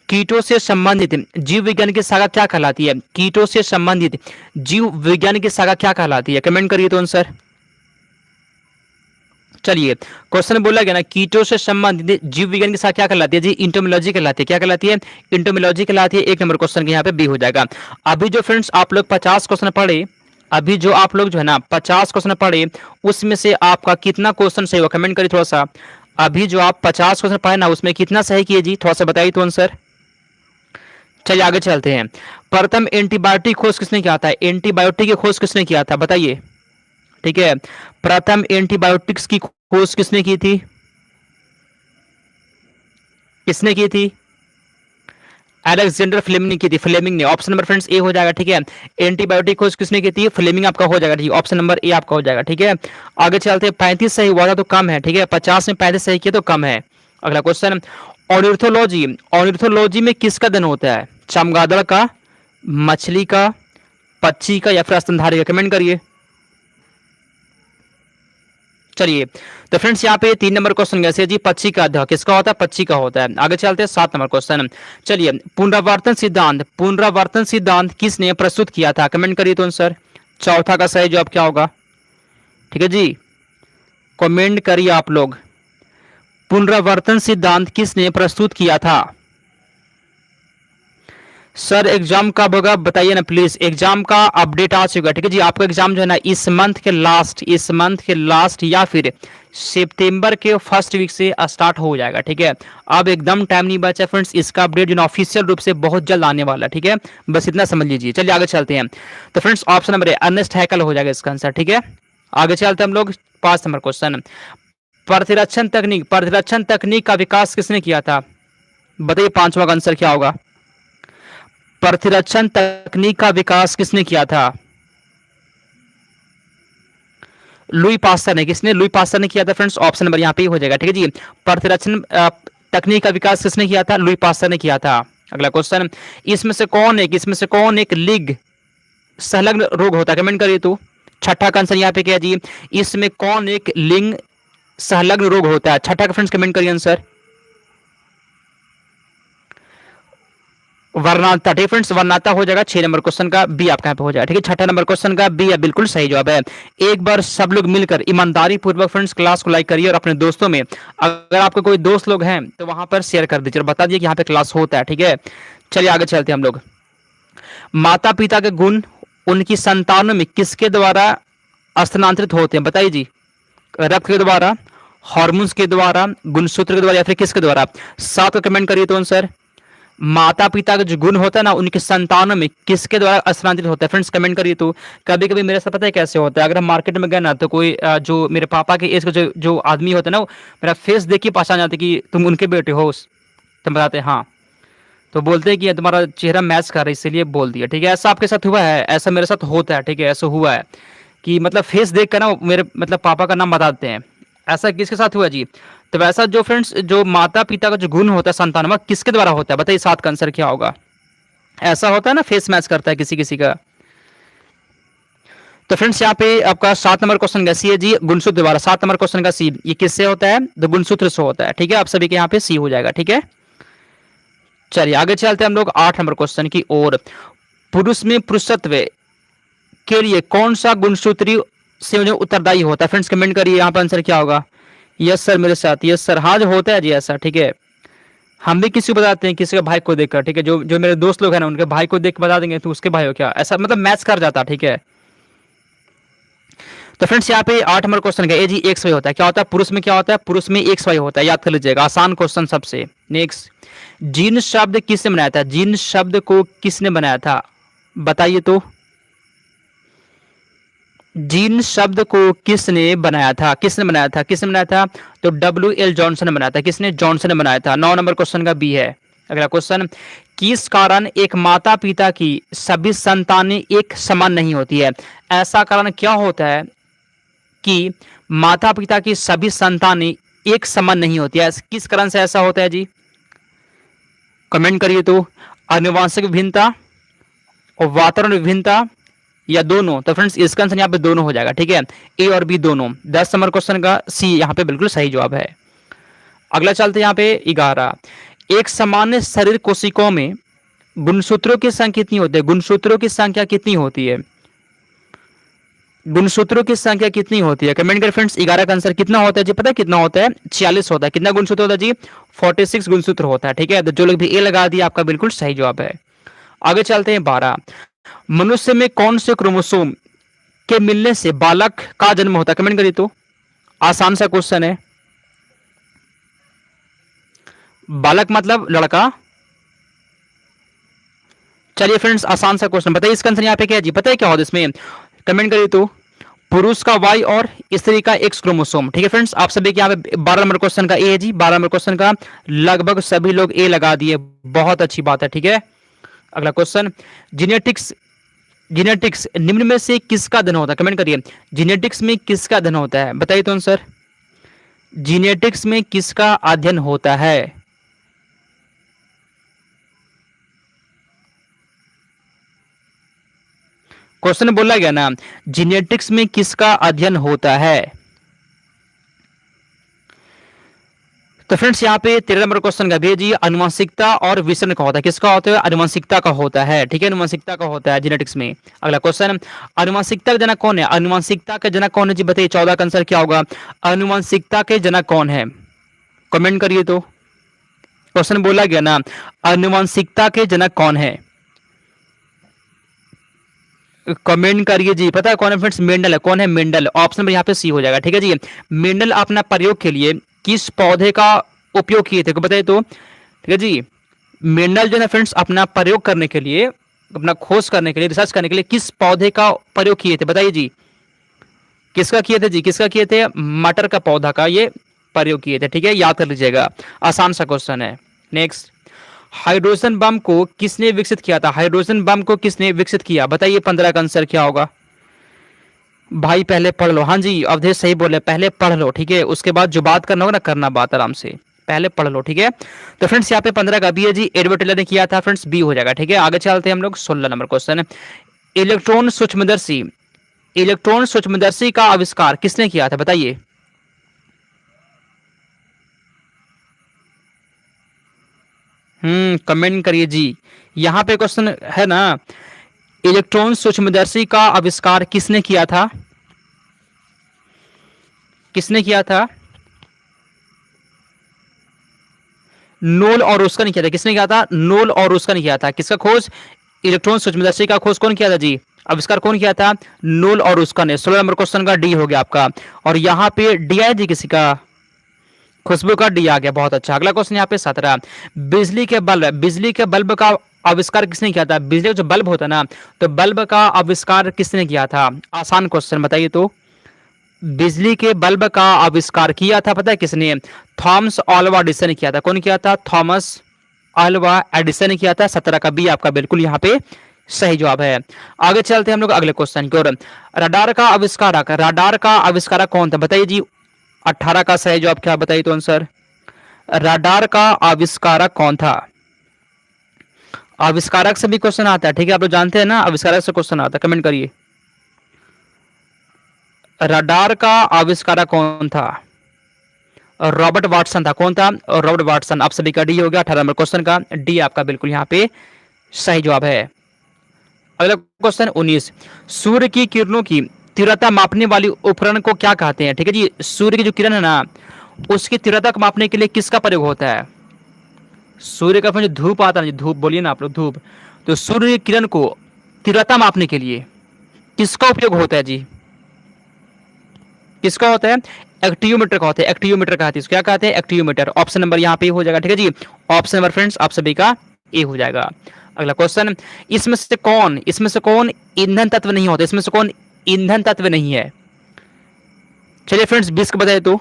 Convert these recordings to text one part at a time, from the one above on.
कीटों से संबंधित जीव विज्ञान की शाखा क्या कहलाती है? कीटों से संबंधित जीव विज्ञान की शाखा क्या कहलाती है? कमेंट करिए तो आंसर। चलिए, क्वेश्चन बोला गया ना, कीटों से संबंधित जीव विज्ञान की शाखा क्या कहलाती है जी? इंटोमोलॉजी कहलाती है। क्या कहलाती है? इंटोमोलॉजी कहलाती है। एक नंबर क्वेश्चन के यहाँ पे बी हो जाएगा। अभी जो फ्रेंड्स आप लोग 50 क्वेश्चन पढ़े, अभी जो आप लोग जो है ना 50 क्वेश्चन पढ़े, उसमें से आपका कितना क्वेश्चन सही हुआ? कमेंट करिए थोड़ा सा। अभी जो आप 50 क्वेश्चन पढ़े ना, उसमें कितना सही किए जी? थोड़ा सा बताइए तो आंसर। चलिए आगे चलते हैं। प्रथम एंटीबायोटिक खोज किसने किया था? एंटीबायोटिक की खोज किसने किया था बताइए। ठीक है, प्रथम एंटीबायोटिक्स की खोज किसने की थी? किसने की थी? अलेक्जेंडर फ्लेमिंग ने की थी। फ्लेमिंग ने। ऑप्शन नंबर फ्रेंड्स ए हो जाएगा। ठीक है, एंटीबायोटिक खोज किसने की थी? फ्लेमिंग आपका हो जाएगा। ठीक है, ऑप्शन नंबर ए आपका हो जाएगा। ठीक है, आगे चलते हैं। 35 सही हुआ था तो कम है। ठीक है, 50 में 35 सही किया तो कम है। अगला क्वेश्चन, ऑर्निथोलॉजी, ऑर्निथोलॉजी में किसका अध्ययन होता है? चमगादड़ का, मछली का, पक्षी का, या फिर स्तनधारी का? कमेंट करिए। चलिए, तो फ्रेंड्स यहाँ पे 3 नंबर क्वेश्चन कैसे जी? पक्षी का अध्ययन किसका होता है? पक्षी का होता है। आगे चलते हैं 7 नंबर क्वेश्चन। चलिए, पुनरावर्तन सिद्धांत, पुनरावर्तन सिद्धांत किसने प्रस्तुत किया था? कमेंट करिए तो आंसर। चौथा का सही जवाब क्या होगा? ठीक है जी, कमेंट करिए आप लोग। पुनरावर्तन सिद्धांत किसने प्रस्तुत किया था? सर एग्जाम कब होगा बताइए ना प्लीज। एग्जाम का अपडेट आ चुका है। ठीक है जी, आपका एग्जाम जो है ना इस मंथ के लास्ट या फिर सितंबर के फर्स्ट वीक से स्टार्ट हो जाएगा। ठीक है, अब एकदम टाइम नहीं बचा फ्रेंड्स। इसका अपडेट जो ना ऑफिशियल रूप से बहुत जल्द आने वाला है। ठीक है, बस इतना समझ लीजिए। चलिए आगे चलते हैं। तो friends option number A Ernest Haeckel हो जाएगा इसका आंसर। ठीक है, आगे चलते हैं हम लोग 5 नंबर क्वेश्चन। प्रतिरक्षण तकनीक का विकास किसने किया था? बताइए, 5वां का आंसर क्या होगा? प्रतिरक्षण तकनीक का विकास किसने किया था? लुई पास्टर ने। किसने? लुई पास्टर ने किया था फ्रेंड्स। ऑप्शन नंबर यहाँ पे हो जाएगा। ठीक है जी, प्रतिरक्षण तकनीक का विकास किसने किया था? लुई पास्टर ने किया था। अगला क्वेश्चन, इसमें से कौन एक लिंग संलग्न रोग होता है? कमेंट करिए तो। छठा का आंसर यहाँ पे क्या है जी? इसमें कौन एक लिंग संलग्न रोग होता है? छठा का फ्रेंड्स कमेंट करिए आंसर। वर्णाता। ठीक फ्रेंड्स, वर्णाता हो जाएगा 6 नंबर क्वेश्चन का बी आपका यहाँ पे हो जाएगा। ठीक है, छठा नंबर क्वेश्चन का बी है, बिल्कुल सही जवाब है। एक बार सब लोग मिलकर ईमानदारी पूर्वक फ्रेंड्स क्लास को लाइक करिए और अपने दोस्तों में, अगर आपके कोई दोस्त लोग हैं तो वहां पर शेयर कर दीजिए और बता दीजिए कि यहाँ पे क्लास होता है। ठीक है, चलिए आगे चलते हैं हम लोग। माता पिता के गुण उनकी संतानों में किसके द्वारा स्थानांतरित होते हैं? बताइए जी। रक्त के द्वारा, हार्मोन्स के द्वारा, गुणसूत्र के द्वारा, या फिर किसके द्वारा? 7 को कमेंट करिए तो आंसर। माता पिता का जो गुण होता है ना उनकी संतानों में किसके द्वारा स्थानांतरित होता है? फ्रेंड्स कमेंट करिए तो। कभी कभी मेरे साथ पता है कैसे होता है, अगर हम मार्केट में गए ना तो कोई जो मेरे पापा के एज का जो जो आदमी होता है ना, मेरा फेस देख के पहचान जाते कि तुम उनके बेटे हो। तुम बताते हैं हाँ, तो बोलते हैं कि तुम्हारा चेहरा मैच कर रहा है इसलिए बोल दिया। ठीक है, ऐसा आपके साथ हुआ है? ऐसा मेरे साथ होता है। ठीक है, ऐसा हुआ है कि मतलब फेस देख कर ना मेरे मतलब पापा का नाम बताते हैं। ऐसा किसके साथ हुआ जी? तो वैसा जो फ्रेंड्स जो माता पिता का जो गुण होता है संतान में किसके द्वारा होता है? बताइए, 7 का आंसर क्या होगा? ऐसा होता है ना, फेस मैच करता है किसी किसी का। तो फ्रेंड्स यहाँ पे आपका 7 नंबर क्वेश्चन का सी है जी, गुणसूत्र द्वारा। 7 नंबर क्वेश्चन का सी, ये किससे होता है? तो गुणसूत्र से होता है। ठीक है, आप सभी के यहाँ पे सी हो जाएगा। ठीक है, चलिए आगे चलते हैं हम लोग 8 नंबर क्वेश्चन की ओर। पुरुष में पुरुषत्व के लिए कौन सा गुणसूत्री से उत्तरदायी होता है? फ्रेंड्स कमेंट करिए, यहाँ पर आंसर क्या होगा? यस सर, मेरे साथ यस सर। हाँ, जो होता है जी ऐसा। ठीक है, हम भी किसी को बताते हैं, किसी के भाई को देखकर। ठीक है, जो जो मेरे दोस्त लोग हैं ना उनके भाई को देख बता देंगे तो उसके भाई हो क्या, ऐसा मतलब मैच कर जाता है। ठीक है, तो फ्रेंड्स यहाँ पे 8 नंबर क्वेश्चन का ए जी एक्स वाई होता है। क्या होता है पुरुष में? क्या होता है पुरुष में? एक्स वाई होता है, याद कर लीजिएगा। आसान क्वेश्चन सबसे। नेक्स्ट, जीन शब्द किसने बनाया था? जीन शब्द को किसने बनाया था बताइए तो। जीन शब्द को किसने बनाया था? किसने बनाया था? किसने बनाया था? तो W.L. जॉनसन ने बनाया था। किसने? जॉनसन ने बनाया था। 9 नंबर क्वेश्चन का बी है। अगला क्वेश्चन, किस कारण एक माता पिता की सभी संतानें एक समान नहीं होती है? ऐसा कारण क्या होता है कि माता पिता की सभी संतानें एक समान नहीं होती है? किस कारण से ऐसा होता है जी? कमेंट करिए तो। आनुवंशिक विभिन्नता और वातावरण विभिन्नता या दोनों? तो फ्रेंड्स इसका आंसर यहाँ पे दोनों हो जाएगा। ठीक है, ए और बी दोनों। 10 नंबर क्वेश्चन का सी यहाँ पे बिल्कुल सही जवाब है। अगला चलते हैं यहाँ पे 11। एक सामान्य शरीर कोशिकाओं में गुणसूत्रों की संख्या कितनी होती है? गुणसूत्रों की संख्या कितनी होती है? गुणसूत्रों की संख्या कितनी होती है? कमेंट करें फ्रेंड्स। 11 का आंसर कितना होता है जी? पता है कितना होता है? 46 होता है। कितना गुणसूत्र होता है जी? 46 गुणसूत्र होता है। ठीक है, तो जो लोग भी ए लगा दिया आपका बिल्कुल सही जवाब है। आगे चलते हैं 12। मनुष्य में कौन से क्रोमोसोम के मिलने से बालक का जन्म होता है? कमेंट करिए तो। आसान सा क्वेश्चन है। बालक मतलब लड़का। चलिए फ्रेंड्स, आसान सा क्वेश्चन बताइए, इसका आंसर यहाँ पे क्या है जी? पता है क्या होता है इसमें? कमेंट करिए तो। पुरुष का वाई और स्त्री का एक्स क्रोमोसोम। ठीक है फ्रेंड्स, आप सभी के यहाँ पे 12 नंबर क्वेश्चन का ए है जी। 12 नंबर क्वेश्चन का लगभग सभी लोग ए लगा दिए, बहुत अच्छी बात है। ठीक है, अगला क्वेश्चन। जीनेटिक्स जीनेटिक्स निम्न में से किसका अध्ययन होता है? कमेंट करिए। जीनेटिक्स में किसका अध्ययन होता है? बताइए तो आंसर। जीनेटिक्स में किसका अध्ययन होता है? क्वेश्चन बोला गया ना, जीनेटिक्स में किसका अध्ययन होता है? तो फ्रेंड्स यहाँ पे 13 नंबर क्वेश्चन का भेजिए। अनुवांशिकता और विषण का होता है। किसका होता है? अनुवांशिकता का होता है। ठीक है, अनुवांशिकता का होता है जेनेटिक्स में। अगला क्वेश्चन। अनुवांशिकता का जनक कौन है? अनुवांशिकता का जनक कौन है जी? बताइए। 14 का आंसर क्या होगा? अनुवांशिकता के जनक कौन है? कमेंट करिए तो। क्वेश्चन बोला गया ना, अनुवांशिकता के जनक कौन है? कमेंट करिए जी। पता है कौन है फ्रेंड्स? मेंडल है। कौन है? मेंडल। ऑप्शन में यहाँ पे सी हो जाएगा। ठीक है जी। मेंडल अपना प्रयोग के लिए किस पौधे का उपयोग किए थे? बताइए तो। ठीक है जी। मेंडल जो है फ्रेंड्स अपना प्रयोग करने के लिए, अपना खोज करने के लिए, रिसर्च करने के लिए किस पौधे का प्रयोग किए थे? बताइए जी। किसका किए थे जी? किसका किए थे? मटर का पौधा का ये प्रयोग किए थे। ठीक है, याद कर लीजिएगा, आसान सा क्वेश्चन है। नेक्स्ट। हाइड्रोजन बम को किसने विकसित किया था? हाइड्रोजन बम को किसने विकसित किया? बताइए। 15 का आंसर क्या होगा? भाई पहले पढ़ लो। हाँ जी, अवधेश सही बोले, पहले पढ़ लो। ठीक है, उसके बाद जो बात करना होगा ना, करना बात आराम से, पहले पढ़ लो। ठीक है, तो फ्रेंड्स यहाँ पे 15 का बी है जी। एडवर्ड टेलर ने किया था फ्रेंड्स, बी हो जाएगा। ठीक है, आगे चलते हैं हम लोग 16 नंबर क्वेश्चन। इलेक्ट्रॉन सूक्ष्मदर्शी इलेक्ट्रॉन सूक्ष्मदर्शी का आविष्कार किसने किया था? बताइए। कमेंट करिए जी। यहाँ पे क्वेश्चन है ना, इलेक्ट्रॉन सूक्ष्मदर्शी का आविष्कार किसने किया था? किसने किया था? नोल और उसका नहीं किया था। किसने किया था? नोल और उसका नहीं किया था। किसका खोज? इलेक्ट्रॉन सूक्ष्मदर्शी का खोज कौन किया था जी? आविष्कार कौन किया था? नोल और उसका ने। 16 नंबर क्वेश्चन का डी हो गया आपका। और यहाँ पे डी आया जी किसी का? खुशबू का डी आ गया, बहुत अच्छा। अगला क्वेश्चन यहाँ पे 17। बिजली के बल्ब का आविष्कार किसने किया था? बिजली का जो बल्ब होता है ना, तो बल्ब का आविष्कार किसने किया था? आसान क्वेश्चन, बताइए तो। बिजली के बल्ब का आविष्कार किया था, पता है किसने? थॉमस अल्वा एडिसन ने किया था। कौन किया था? थॉमस अल्वा एडिसन ने किया था। 17 का बी आपका बिल्कुल यहाँ पे सही जवाब है। आगे चलते हैं हम लोग अगले क्वेश्चन की ओर। रडार का आविष्कारक कौन था? बताइए जी। 18 का सही जवाब क्या? बताइए तो आंसर। रडार का आविष्कारक कौन था? आविष्कारक से भी क्वेश्चन आता है। ठीक है, आप लोग जानते हैं ना, आविष्कारक से क्वेश्चन आता है। कमेंट करिए। रडार का आविष्कारक कौन था? रॉबर्ट वाटसन था। कौन था? Robert Watson. आप सभी का डी हो गया। 18 नंबर क्वेश्चन का डी आपका बिल्कुल यहाँ पे सही जवाब है। अगला क्वेश्चन 19। सूर्य की किरणों की तीव्रता मापने वाली उपकरण को क्या कहते हैं? ठीक है जी। सूर्य की जो किरण है ना, उसकी तीव्रता को मापने के लिए किसका प्रयोग होता है? सूर्य का जो धूप आता है, धूप बोलिए ना आप लोग, धूप। तो सूर्य की किरण को तीव्रता मापने के लिए किसका उपयोग होता है जी? किसका होता है? एक्टियोमीटर का होता है। एक्टियोमीटर कहते हैं, क्या कहते हैं? एक्टियोमीटर। ऑप्शन नंबर यहाँ पे हो जाएगा। ठीक है जी, ऑप्शन नंबर फ्रेंड्स आप सभी का ए हो जाएगा। अगला क्वेश्चन। इसमें से कौन ईंधन तत्व नहीं होता? इसमें से कौन ईंधन तत्व नहीं है? चलिए फ्रेंड्स 20 को बताए तो।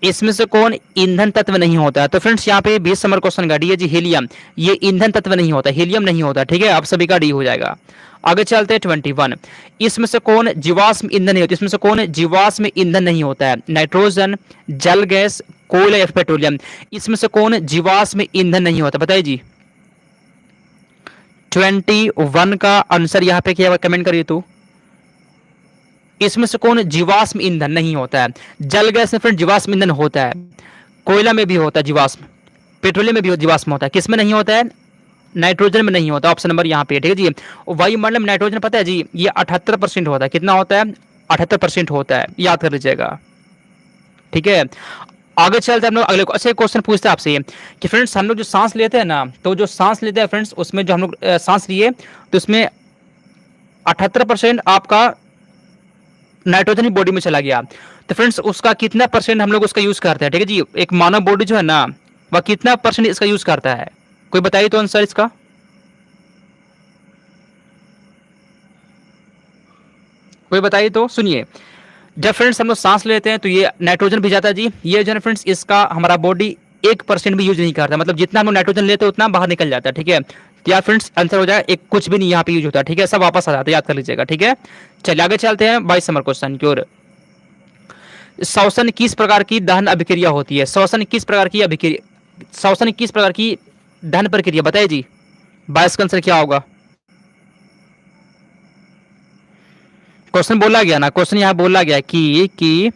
इसमें से कौन ईंधन तत्व नहीं होता है? तो फ्रेंड्स यहाँ पे 20 नंबर क्वेश्चन का डी है जी, हीलियम। ये ईंधन तत्व नहीं होता, हीलियम नहीं होता। ठीक है, आप सभी का डी हो जाएगा। आगे चलते हैं 21। इसमें से कौन जीवाश्म ईंधन नहीं होता? इसमें से कौन जीवाश्म ईंधन नहीं होता है? नाइट्रोजन, जल गैस, कोयला या पेट्रोलियम। इसमें से कौन जीवाश्म ईंधन नहीं होता? बताइए जी। 21 का आंसर यहाँ पे क्या? कमेंट करिए तो। इसमें से कौन जीवाश्म ईंधन नहीं होता है? जल गैस में फ्रेंड जीवाश्म ईंधन होता है। कोयला में भी होता है जीवाश्म, पेट्रोलियम में भी जीवाश्म होता है, किस में नहीं होता है? नाइट्रोजन में नहीं होता। ऑप्शन नंबर यहाँ पे, ठीक है जी। वायुमंडल में नाइट्रोजन पता है जी, ये 78% होता है। कितना होता है? 78% होता है, याद कर लीजिएगा, ठीक है। आगे चलते हैं हम लोग अगले। अच्छा एक क्वेश्चन पूछते हैं आपसे कि फ्रेंड्स हम लोग जो सांस लेते हैं ना, तो जो सांस लेते हैं फ्रेंड्स, उसमें जो हम लोग सांस लिए तो उसमें 78% आपका नाइट्रोजन ही बॉडी में चला गया। तो फ्रेंड्स उसका कितना परसेंट हम लोग उसका यूज करते हैं, ठीक है जी। एक मानव बॉडी जो है ना, वह कितना परसेंट इसका यूज करता है? कोई बताइए तो आंसर इसका। कोई बताइए तो। सुनिए, जब फ्रेंड्स हम लोग सांस लेते हैं तो ये नाइट्रोजन भी जाता है जी। ये जो है फ्रेंड्स इसका हमारा बॉडी 1% भी यूज नहीं करता, मतलब जितना हम लोग नाइट्रोजन लेते हैं उतना बाहर निकल जाता है, ठीक है। तो यार फ्रेंड्स आंसर हो जाए एक, कुछ भी नहीं यहाँ पे यूज होता है, ठीक है, सब वापस आ जाता है, याद कर लीजिएगा, ठीक है। चलिए आगे चलते हैं 22 नंबर क्वेश्चन की ओर। श्वसन किस प्रकार की दहन अभिक्रिया होती है? श्वसन किस प्रकार की अभिक्रिया, श्वसन किस प्रकार की दहन प्रक्रिया, बताइए जी। 22 का आंसर क्या होगा? क्वेश्चन बोला गया ना, क्वेश्चन यहाँ बोला गया कि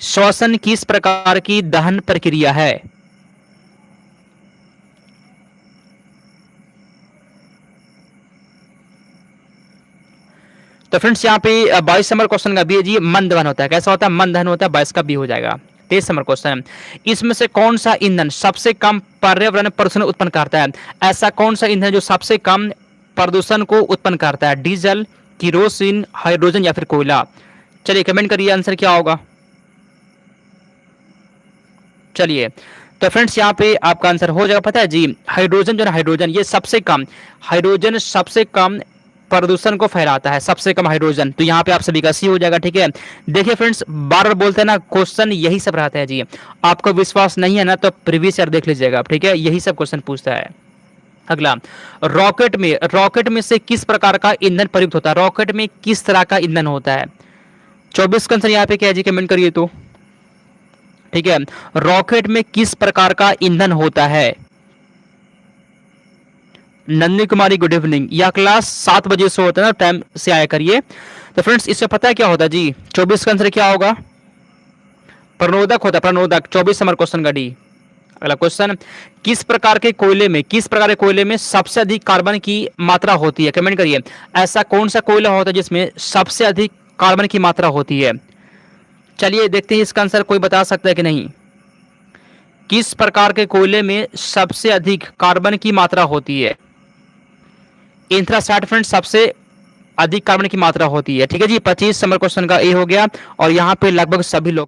श्वसन किस प्रकार की दहन प्रक्रिया है? तो फ्रेंड्स यहाँ पे 22 नंबर क्वेश्चन का बी है जी, मंद दहन होता है। कैसा होता है? मंद दहन होता है। 22 का बी हो जाएगा। 23 नंबर क्वेश्चन, इसमें से कौन सा ईंधन सबसे कम पर्यावरण प्रदूषण उत्पन्न करता है? ऐसा कौन सा ईंधन जो सबसे कम प्रदूषण को उत्पन्न करता है? डीजल, किरोसिन, हाइड्रोजन या फिर कोयला? चलिए कमेंट करिए आंसर क्या होगा। चलिए तो फ्रेंड्स यहाँ पे आपका आंसर हो जाएगा, पता है जी, हाइड्रोजन जो है, हाइड्रोजन ये सबसे कम, हाइड्रोजन सबसे कम प्रदूषण को फैलाता है, सबसे कम हाइड्रोजन। तो यहाँ पे आप सभी का सी हो जाएगा, ठीक है। देखिए फ्रेंड्स बार बार बोलते हैं ना, क्वेश्चन यही सब रहता है जी। आपको विश्वास नहीं है ना तो प्रीवियस ईयर देख लीजिएगा, ठीक है, यही सब क्वेश्चन पूछता है। अगला, रॉकेट में से किस प्रकार का ईंधन प्रयुक्त होता है? रॉकेट में किस तरह का ईंधन होता है? 24 का आंसर यहाँ पे क्या है जी, कमेंट करिए तो, ठीक है। रॉकेट में किस प्रकार का ईंधन होता है? नंदी कुमारी गुड इवनिंग, यह क्लास 7 बजे से होता है ना, टाइम से आया करिए। तो फ्रेंड्स इससे पता है क्या होता है जी, 24 का आंसर क्या होगा? प्रणोदक होता है, प्रणोदक। 24 नंबर क्वेश्चन का डी। अगला क्वेश्चन, किस प्रकार के कोयले में सबसे अधिक कार्बन की मात्रा होती है? कमेंट करिए, ऐसा कौन सा कोयला होता है जिसमें सबसे अधिक कार्बन की मात्रा होती है? चलिए देखते हैं इसका आंसर कोई बता सकता है कि नहीं। किस प्रकार के कोयले में सबसे अधिक कार्बन की मात्रा होती है? एंथ्रासाइट फ्रेंड्स सबसे अधिक कार्बन की मात्रा होती है, ठीक है जी। 25 नंबर क्वेश्चन का ए हो गया। और यहाँ पे लगभग सभी लोग